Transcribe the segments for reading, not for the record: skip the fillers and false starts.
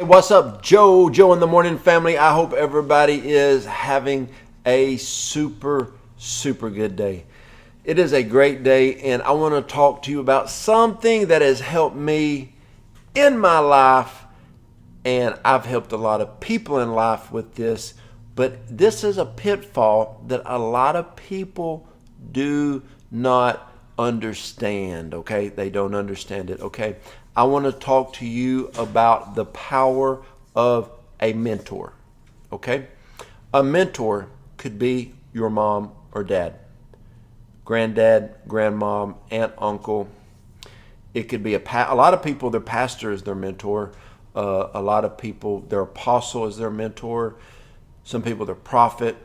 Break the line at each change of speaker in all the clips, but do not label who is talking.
Hey, what's up, Joe Joe in the morning family? I hope everybody is having a super good day. It is a great day, and I want to talk to you about something that has helped me in my life, and I've helped a lot of people in life with this. But this is a pitfall that a lot of people do not understand. Okay, they don't understand it. Okay, I want to talk to you about the power of a mentor. Okay, a mentor could be your mom or dad, granddad, grandmom, aunt, uncle. It could be a lot of people, their pastor is their mentor. A lot of people, their apostle is their mentor. Some people, their prophet.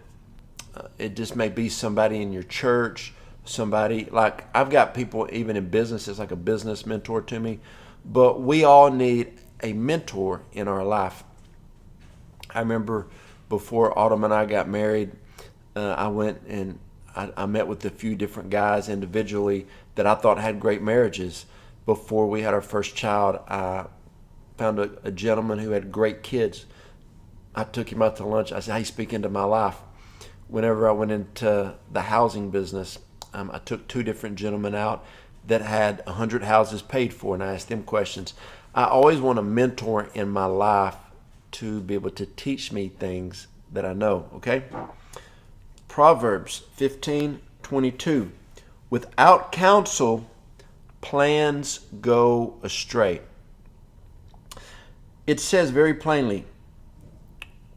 It just may be somebody in your church, somebody like I've got people even in businesses, like a business mentor to me. But we all need a mentor in our life. I remember before Autumn and I got married, I went and I met with a few different guys individually that I thought had great marriages. Before we had our first child, I found a gentleman who had great kids. I took him out to lunch. I said, "Hey, speak into my life." Whenever I went into the housing business, I took two different gentlemen out that had 100 houses paid for, and I asked them questions. I always want a mentor in my life to be able to teach me things that I know, okay? Proverbs 15:22. Without counsel, plans go astray. It says very plainly,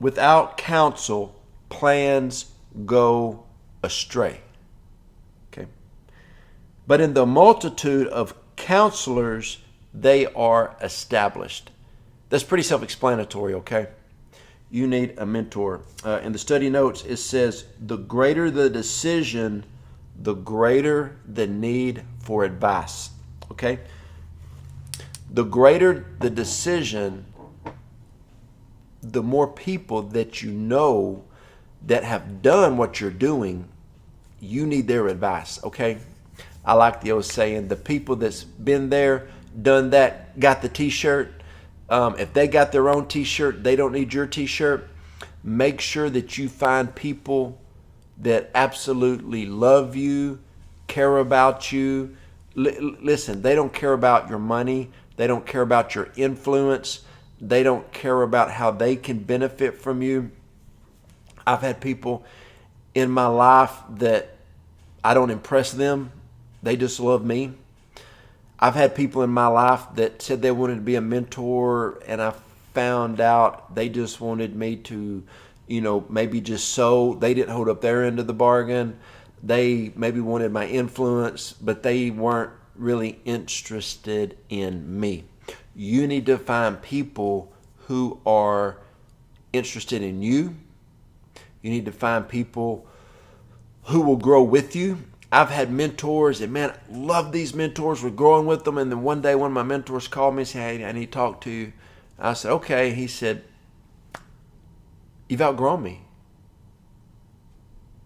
without counsel, plans go astray. Okay. But in the multitude of counselors, they are established. That's pretty self-explanatory, okay? You need a mentor. In the study notes, it says, the greater the decision, the greater the need for advice. Okay? The greater the decision, the more people that you know that have done what you're doing, you need their advice, okay? I like the old saying, the people that's been there, done that, got the t-shirt. If they got their own t-shirt, they don't need your t-shirt. Make sure that you find people that absolutely love you, care about you. Listen, they don't care about your money. They don't care about your influence. They don't care about how they can benefit from you. I've had people in my life that I don't impress them. They just love me. I've had people in my life that said they wanted to be a mentor, and I found out they just wanted me to, maybe just sow. They didn't hold up their end of the bargain. They maybe wanted my influence, but they weren't really interested in me. You need to find people who are interested in you. You need to find people who will grow with you. I've had mentors, and man, I love these mentors. We're growing with them. And then one day, one of my mentors called me and said, "Hey, I need to talk to you." I said, "Okay." He said, "You've outgrown me."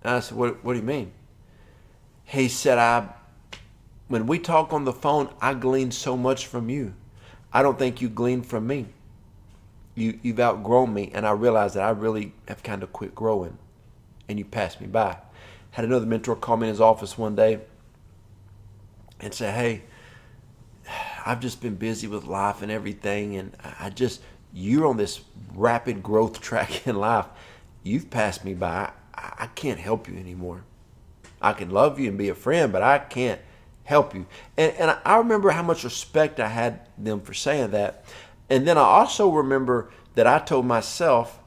And I said, What do you mean?" He said, when we talk on the phone, I glean so much from you. I don't think you glean from me. You've outgrown me, and I realized that I really have kind of quit growing, and you passed me by. Had another mentor call me in his office one day and say, "Hey, I've just been busy with life and everything, and you're on this rapid growth track in life. You've passed me by. I can't help you anymore. I can love you and be a friend, but I can't help you." And I remember how much respect I had them for saying that. And then I also remember that I told myself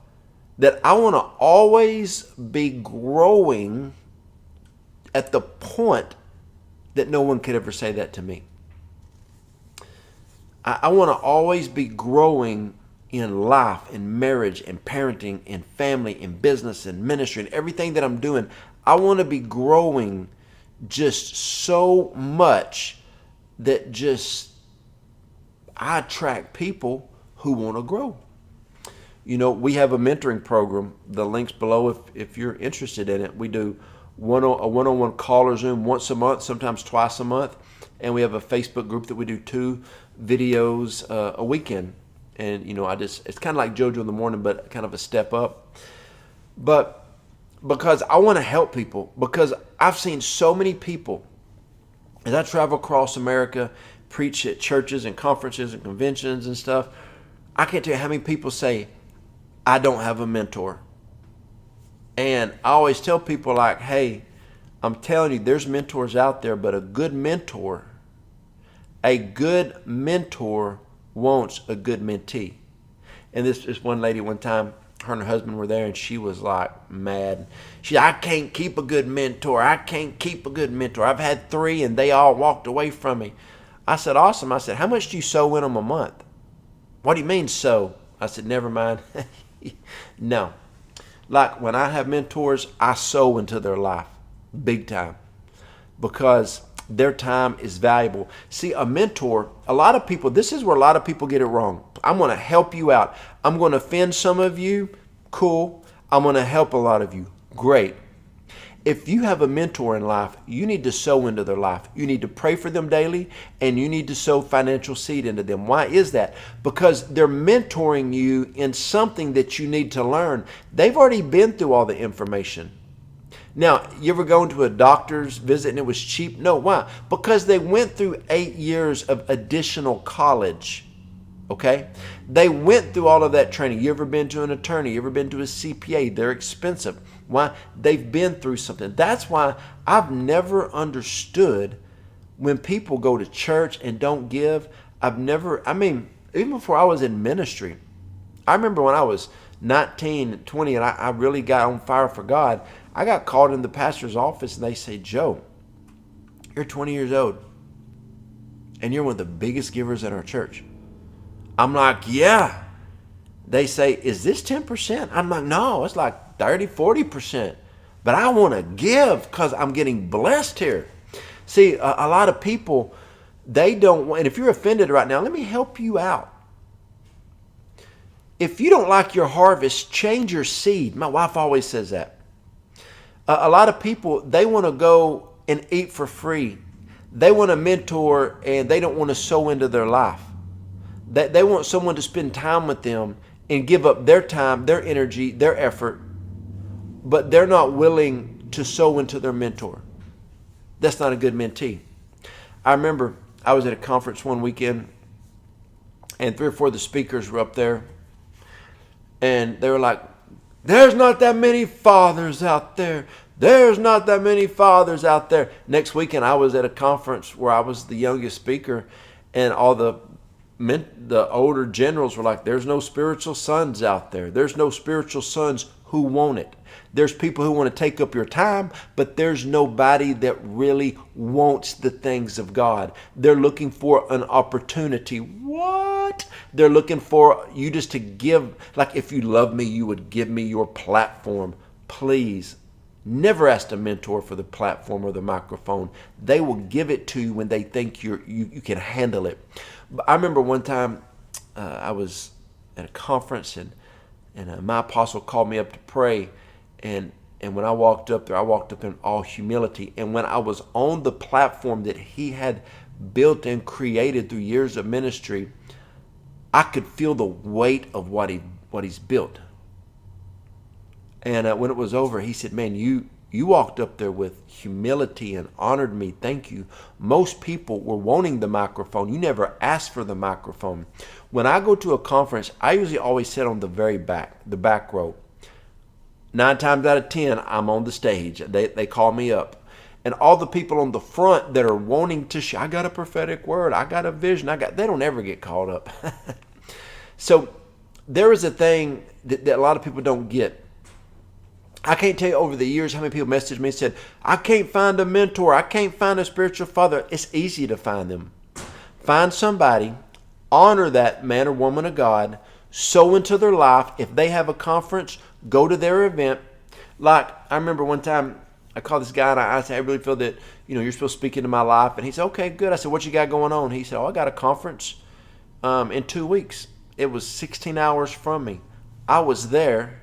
that I want to always be growing at the point that no one could ever say that to me. I want to always be growing in life, in marriage, in parenting, in family, in business, in ministry, in everything that I'm doing. I want to be growing just so much that I attract people who want to grow. We have a mentoring program. The link's below if you're interested in it. We do a one-on-one call or Zoom once a month, sometimes twice a month. And we have a Facebook group that we do 2 videos a weekend. And, it's kind of like JoJo in the morning, but kind of a step up. But because I want to help people, because I've seen so many people as I travel across America, preach at churches and conferences and conventions and stuff. I can't tell you how many people say, I don't have a mentor. And I always tell people like, hey, I'm telling you, there's mentors out there, but a good mentor wants a good mentee. And this one lady one time, her and her husband were there, and she was like mad. She said, I can't keep a good mentor. I can't keep a good mentor. I've had 3 and they all walked away from me. I said, awesome. I said, how much do you sow in them a month? What do you mean sow? I said, never mind. No. Like when I have mentors, I sow into their life big time because their time is valuable. See, a mentor, a lot of people, this is where a lot of people get it wrong. I'm going to help you out. I'm going to offend some of you. Cool. I'm going to help a lot of you. Great. If you have a mentor in life, you need to sow into their life. You need to pray for them daily, and you need to sow financial seed into them. Why is that? Because they're mentoring you in something that you need to learn. They've already been through all the information. Now, you ever go into a doctor's visit and it was cheap? No. Why? Because they went through 8 years of additional college. Okay? They went through all of that training. You ever been to an attorney? You ever been to a CPA? They're expensive. Why? They've been through something. That's why I've never understood when people go to church and don't give. Even before I was in ministry, I remember when I was 19, 20, and I really got on fire for God, I got called in the pastor's office and they say, Joe, you're 20 years old and you're one of the biggest givers in our church. I'm like, yeah. They say, is this 10%? I'm like, no, it's like 30, 40%. But I want to give because I'm getting blessed here. See, a lot of people, they don't want, and if you're offended right now, let me help you out. If you don't like your harvest, change your seed. My wife always says that. A lot of people, they want to go and eat for free. They want a mentor and they don't want to sow into their life. They want someone to spend time with them and give up their time, their energy, their effort, but they're not willing to sow into their mentor. That's not a good mentee. I remember I was at a conference one weekend and 3 or 4 of the speakers were up there and they were like, there's not that many fathers out there. There's not that many fathers out there. Next weekend I was at a conference where I was the youngest speaker and all the older generals were like, there's no spiritual sons out there. There's no spiritual sons who want it. There's people who want to take up your time, but there's nobody that really wants the things of God. They're looking for an opportunity. What? They're looking for you just to give. Like, if you love me, you would give me your platform. Please, never ask a mentor for the platform or the microphone. They will give it to you when they think you can handle it. But I remember one time I was at a conference and my apostle called me up to pray. And when I walked up there in all humility. And when I was on the platform that he had built and created through years of ministry, I could feel the weight of what he's built. And when it was over, he said, man, you walked up there with humility and honored me. Thank you. Most people were wanting the microphone. You never asked for the microphone. When I go to a conference, I usually always sit on the very back, the back row. 9 times out of 10, I'm on the stage. They call me up. And all the people on the front that are wanting to share, I got a prophetic word, I got a vision, they don't ever get called up. So there is a thing that a lot of people don't get. I can't tell you over the years how many people messaged me and said, I can't find a mentor, I can't find a spiritual father. It's easy to find them. Find somebody, honor that man or woman of God, sow into their life. If they have a conference, go to their event. Like, I remember one time I called this guy and I said, I really feel that, you're supposed to speak into my life. And he said, okay, good. I said, what you got going on? He said, I got a conference in 2 weeks. It was 16 hours from me. I was there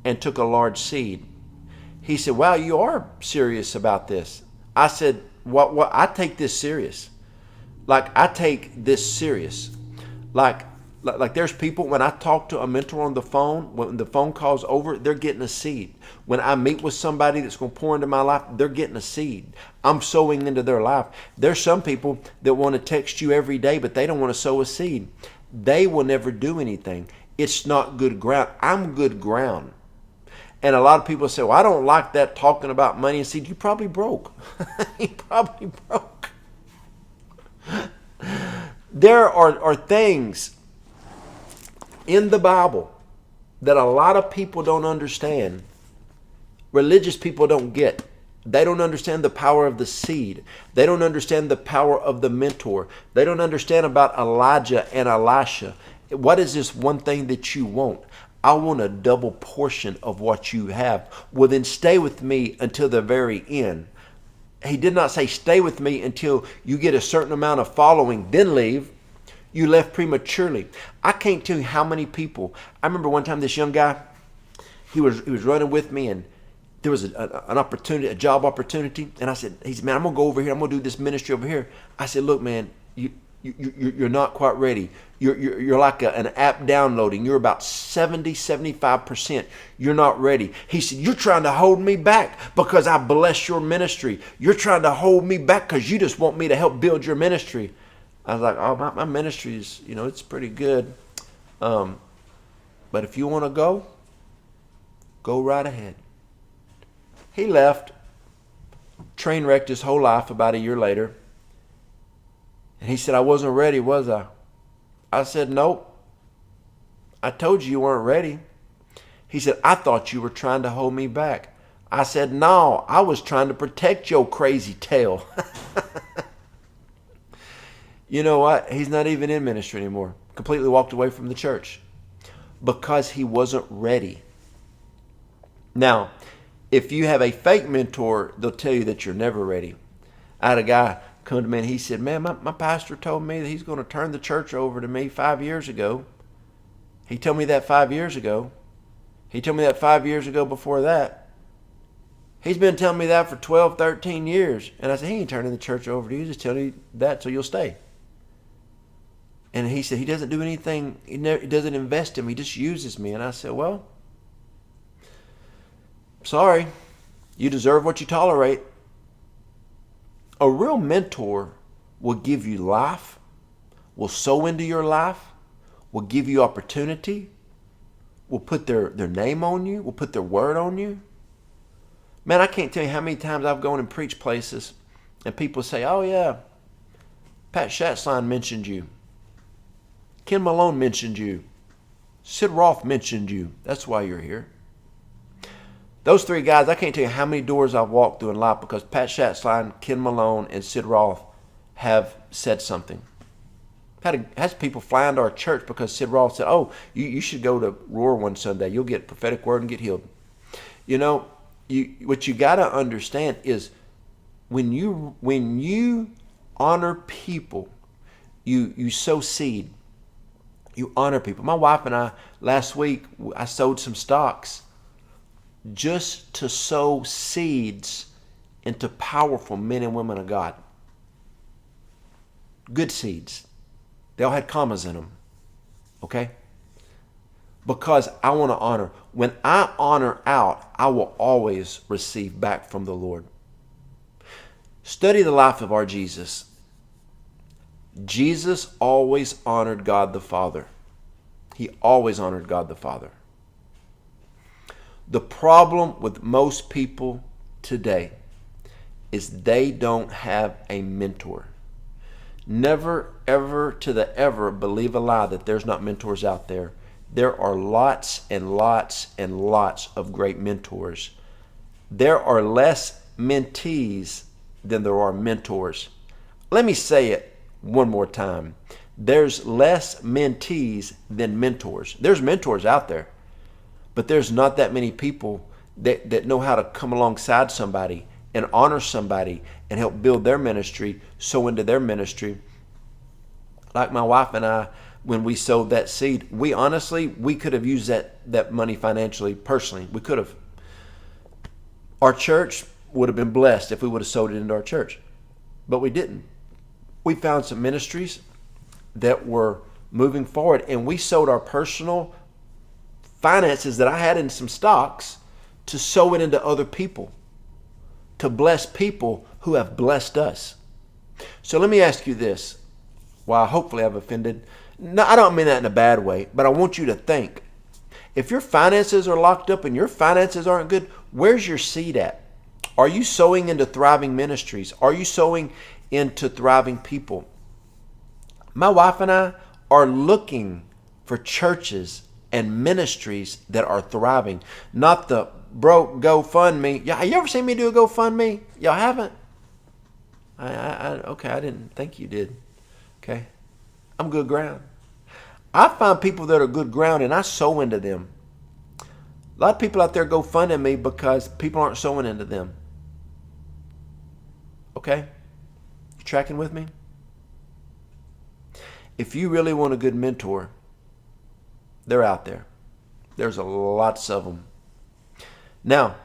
and took a large seed. He said, wow, you are serious about this. I said, what? I take this serious. Like, I take this serious. Like, Like there's people, when I talk to a mentor on the phone, when the phone call's over, they're getting a seed. When I meet with somebody that's going to pour into my life, they're getting a seed. I'm sowing into their life. There's some people that want to text you every day, but they don't want to sow a seed. They will never do anything. It's not good ground. I'm good ground. And a lot of people say, well, I don't like that talking about money and seed. You probably broke. You probably broke. There are things in the Bible that a lot of people don't understand. Religious people don't get. They don't understand the power of the seed. They don't understand the power of the mentor. They don't understand about Elijah and Elisha. What is this one thing that you want? I want a double portion of what you have. Well, then stay with me until the very end. He did not say stay with me until you get a certain amount of following, then leave. You left prematurely. I can't tell you how many people. I remember one time this young guy, he was running with me, and there was an opportunity, a job opportunity, and I said, he said, man, I'm gonna go over here. I'm gonna do this ministry over here. I said, look, man, you're not quite ready. You're like an app downloading. You're about 75%. You're not ready. He said, you're trying to hold me back because I bless your ministry. You're trying to hold me back because you just want me to help build your ministry. I was like, oh, my ministry is, it's pretty good. But if you want to go right ahead. He left, train wrecked his whole life about a year later. And he said, I wasn't ready, was I? I said, nope. I told you weren't ready. He said, I thought you were trying to hold me back. I said, no, I was trying to protect your crazy tail. You know what? He's not even in ministry anymore. Completely walked away from the church because he wasn't ready. Now, if you have a fake mentor, they'll tell you that you're never ready. I had a guy come to me and he said, man, my pastor told me that he's going to turn the church over to me 5 years ago. He told me that 5 years ago. He told me that 5 years ago before that. He's been telling me that for 12, 13 years. And I said, he ain't turning the church over to you. Just telling you that so you'll stay. And he said, he doesn't do anything. He doesn't invest in me. He just uses me. And I said, well, sorry. You deserve what you tolerate. A real mentor will give you life, will sow into your life, will give you opportunity, will put their name on you, will put their word on you. Man, I can't tell you how many times I've gone and preached places and people say, oh yeah, Pat Schatzline mentioned you. Ken Malone mentioned you. Sid Roth mentioned you. That's why you're here. Those three guys, I can't tell you how many doors I've walked through in life because Pat Schatzline, Ken Malone, and Sid Roth have said something. Has people fly into our church because Sid Roth said, oh, you should go to Roar one Sunday. You'll get prophetic word and get healed. What you got to understand is when you honor people, you sow seed. You honor people. My wife and I, last week, I sowed some stocks just to sow seeds into powerful men and women of God. Good seeds. They all had commas in them. Okay? Because I want to honor. When I honor out, I will always receive back from the Lord. Study the life of our Jesus. Jesus always honored God the Father. He always honored God the Father. The problem with most people today is they don't have a mentor. Never, ever to the ever believe a lie that there's not mentors out there. There are lots and lots and lots of great mentors. There are less mentees than there are mentors. Let me say it one more time. There's less mentees than mentors. There's mentors out there, but there's not that many people that know how to come alongside somebody and honor somebody and help build their ministry, sow into their ministry. Like my wife and I, when we sowed that seed, we could have used that money financially, personally. We could have. Our church would have been blessed if we would have sowed it into our church, but we didn't. We found some ministries that were moving forward. And we sold our personal finances that I had in some stocks to sow it into other people, to bless people who have blessed us. So let me ask you this. Well, hopefully I've offended. No, I don't mean that in a bad way, but I want you to think. If your finances are locked up and your finances aren't good, where's your seed at? Are you sowing into thriving ministries? Are you sowing into thriving people? My wife and I are looking for churches and ministries that are thriving, not the broke GoFundMe. Yeah, you ever seen me do a GoFundMe? Y'all haven't? Okay, I didn't think you did. Okay, I'm good ground. I find people that are good ground and I sow into them. A lot of people out there go funding me because people aren't sowing into them. Okay? You tracking with me? If you really want a good mentor, they're out there. There's a lots of them. Now,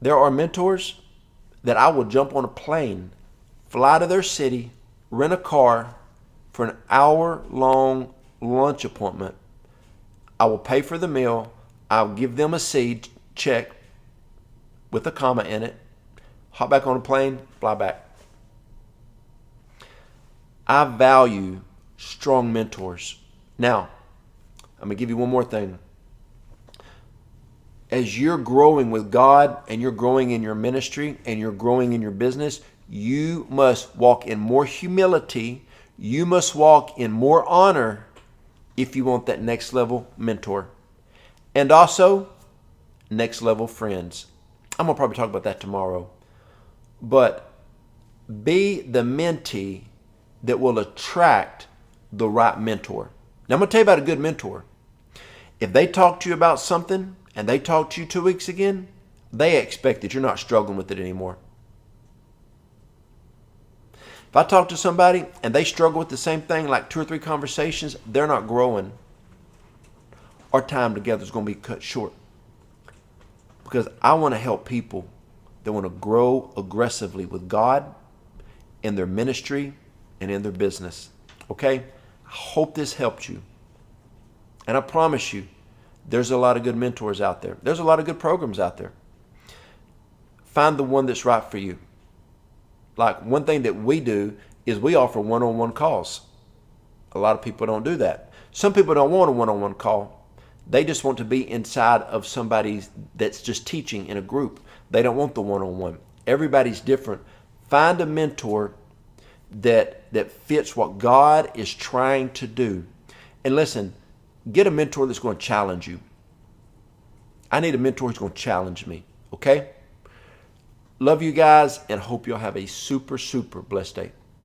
there are mentors that I will jump on a plane, fly to their city, rent a car for an hour-long lunch appointment. I will pay for the meal. I'll give them a seed check with a comma in it. Hop back on a plane, fly back. I value strong mentors. Now, I'm going to give you one more thing. As you're growing with God and you're growing in your ministry and you're growing in your business, you must walk in more humility. You must walk in more honor if you want that next level mentor. And also, next level friends. I'm going to probably talk about that tomorrow. But be the mentee that will attract the right mentor. Now, I'm going to tell you about a good mentor. If they talk to you about something and they talk to you 2 weeks again, they expect that you're not struggling with it anymore. If I talk to somebody and they struggle with the same thing, like 2 or 3 conversations, they're not growing. Our time together is going to be cut short. Because I want to help people that want to grow aggressively with God in their ministry and in their business. Okay? I hope this helped you. And I promise you, there's a lot of good mentors out there. There's a lot of good programs out there. Find the one that's right for you. Like, one thing that we do is we offer one-on-one calls. A lot of people don't do that. Some people don't want a one-on-one call. They just want to be inside of somebody that's just teaching in a group. They don't want the one-on-one. Everybody's different. Find a mentor that fits what God is trying to do. And listen, get a mentor that's going to challenge you. I need a mentor who's going to challenge me. Okay? Love you guys and hope you'll have a super, super blessed day.